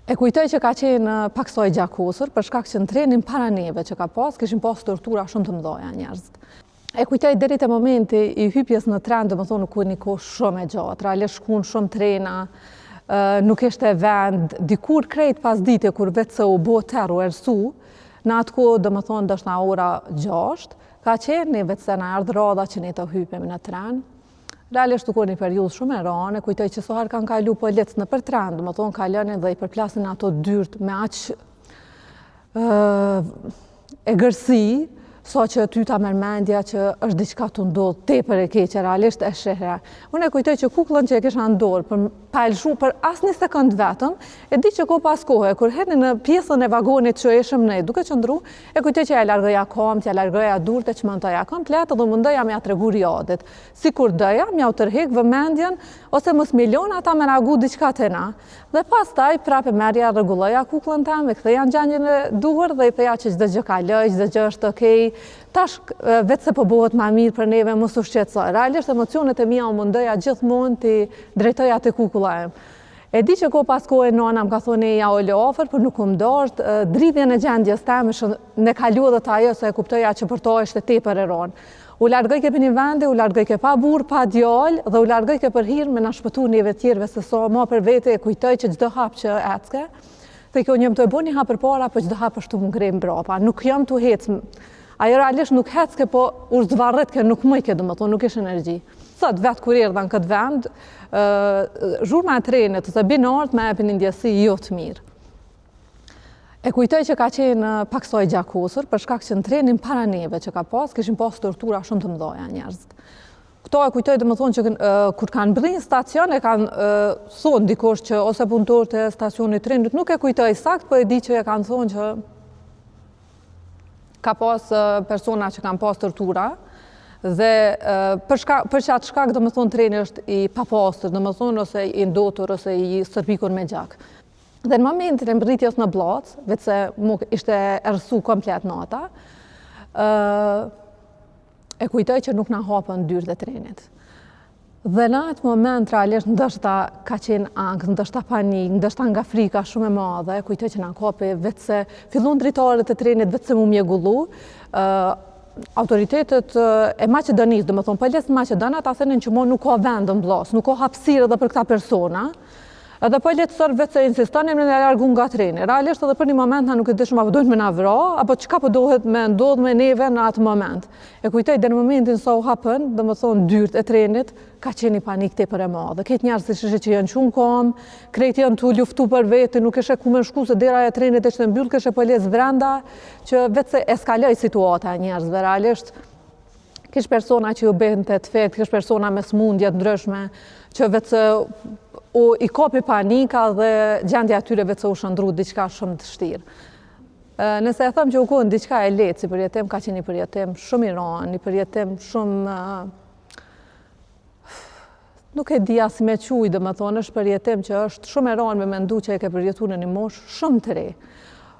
E kujtoj që ka qenë paksoj gjakosur, për shkak që në trenin para neve që ka pas, kishin pas tortura shumë të mëdha njerëzit. E kujtoj deri te momenti i hypjes në tren, domethënë ku një kohë shumë e gjatë, realisht shkuan shumë trena, nuk ishte vend, dikur krejt pas dite kur vetë se u bo terru ersu, në atë kohë domethënë ndoshta ora 6, ka qenë një vetë se na ardhë radha që ne të hypemi në tren. Realisht u një periudhë shumë e rënë, kujtoj që soher kanë kalu polic në për tren, domethënë kalonin dhe i përplasin ato dyrt me aq e gërsi, sa që ty ta merr mendja që është diçka të ndodhë tepër e keqe, realisht e shehra. Unë e kujtoj që kukullën që e kisha në dorë për pa e lshu për asnjë sekond vetëm, e di që ko pas kohë, kur hedhni në pjesën e vagonit që ishim ne, duke qëndru, e kujtoj që ja largoja kamt, ja largoja durët e që montoja komplet dhe mundoja m'ja tregu riadet. Sikur doja, m'ja u tërhek vëmendjen, ose mos milion ata me ragu diçka të na. Dhe pastaj prapë merja rregulloja kukullën teme, ktheja në gjendjen e duhur dhe i theja që çdo gjë kaloj, çdo gjë është okej. Tash vetë se po bëhet ma mirë për neve, mos u shqetësoj. Realisht emocionet e mia u mundoja gjithmonë t'i drejtoja te kukulla em. E di që ko pas kohë nona më ka thonë ja ole ofër, për nuk më dosht, dridhjen e gjendjes teme ne kalu edhe ta ajo se e kuptoja që për to ishte tepër e rënë. U largoj ke për një vende, u largoj ke pa burr, pa djalë, dhe u largoj ke për hir me na shpëtu neve tjerëve se so ma për vete e kujtoj që çdo hap që ecke, te kjo një më të e bo një hap përpara, po çdo hap është të më ngrej mbrapa. Nuk jam të hecë. Ajo realisht nuk hecke, po u zvarret ke nuk mëjke, domethënë nuk ish energji. Sot vetë kur erdha në këtë vend, zhurma e trenit ose binart me epin një ndjesi jo të mirë. E kujtoj që ka qenë paksoj gjakosur, për shkak që në trenin para neve që ka pas, kishin pas tortura shumë të mëdha njerëzit. Këto e kujtoj domethënë që kur kanë mbërrinë stacion e kanë thonë dikush që ose punëtorët e stacionit trenit, nuk e kujtoj sakt, po e di që e kanë thonë që ka pas persona që kanë pas tortura dhe për qatë shkak domethënë treni është i papastër, domethënë ose i ndotur ose i stërpikur me gjak. Dhe në momentin e mbërritjes në Blac, vetë se ishte ersu komplet nata, e kujtoj që nuk na hapën dyrët e trenit. Dhe në atë moment, realisht, ndoshta ka qenë angst, ndoshta panik, ndoshta nga frika shumë e madhe, kujtoj që na kapi vetë se fillon dritarët e trenit vetë se mu mjegullu, autoritetet e Maqedonisë, domethënë policia e Maqedonisë, ata thënin që nuk ka vend në Bllaz, nuk ka hapësirë edhe për këta persona. Edhe policia vetë se insistonin me na largu nga treni. Realisht edhe për një moment na nuk e dishim apo dohin me na vra, apo çka po dohet me ndodh me neve në atë moment. E kujtoj deri në momentin sa u hapën, domethënë dyrt e trenit, ka qenë panik tepër e madhe. Këtë njerëz që janë çun kom, krejt janë tu luftu për vete, nuk ishe ku më shku se dera e trenit ishte mbyll, kishte policë brenda, që vetë se eskaloi situata e njerëzve realisht. Kish persona që u bënte të fet, kish persona me smundje të ndryshme, që vetë se i kapi panika dhe gjendja atyre vetë se u shëndru diçka shumë të vështirë. Nëse e them që u konë diçka e lehtë si përjetim, ka qenë një përjetim shumë i rënë, një përjetim shumë nuk e di as me quj, domethënë është përjetim që është shumë e rënë me mendu që e ke përjetuar në një moshë shumë të re.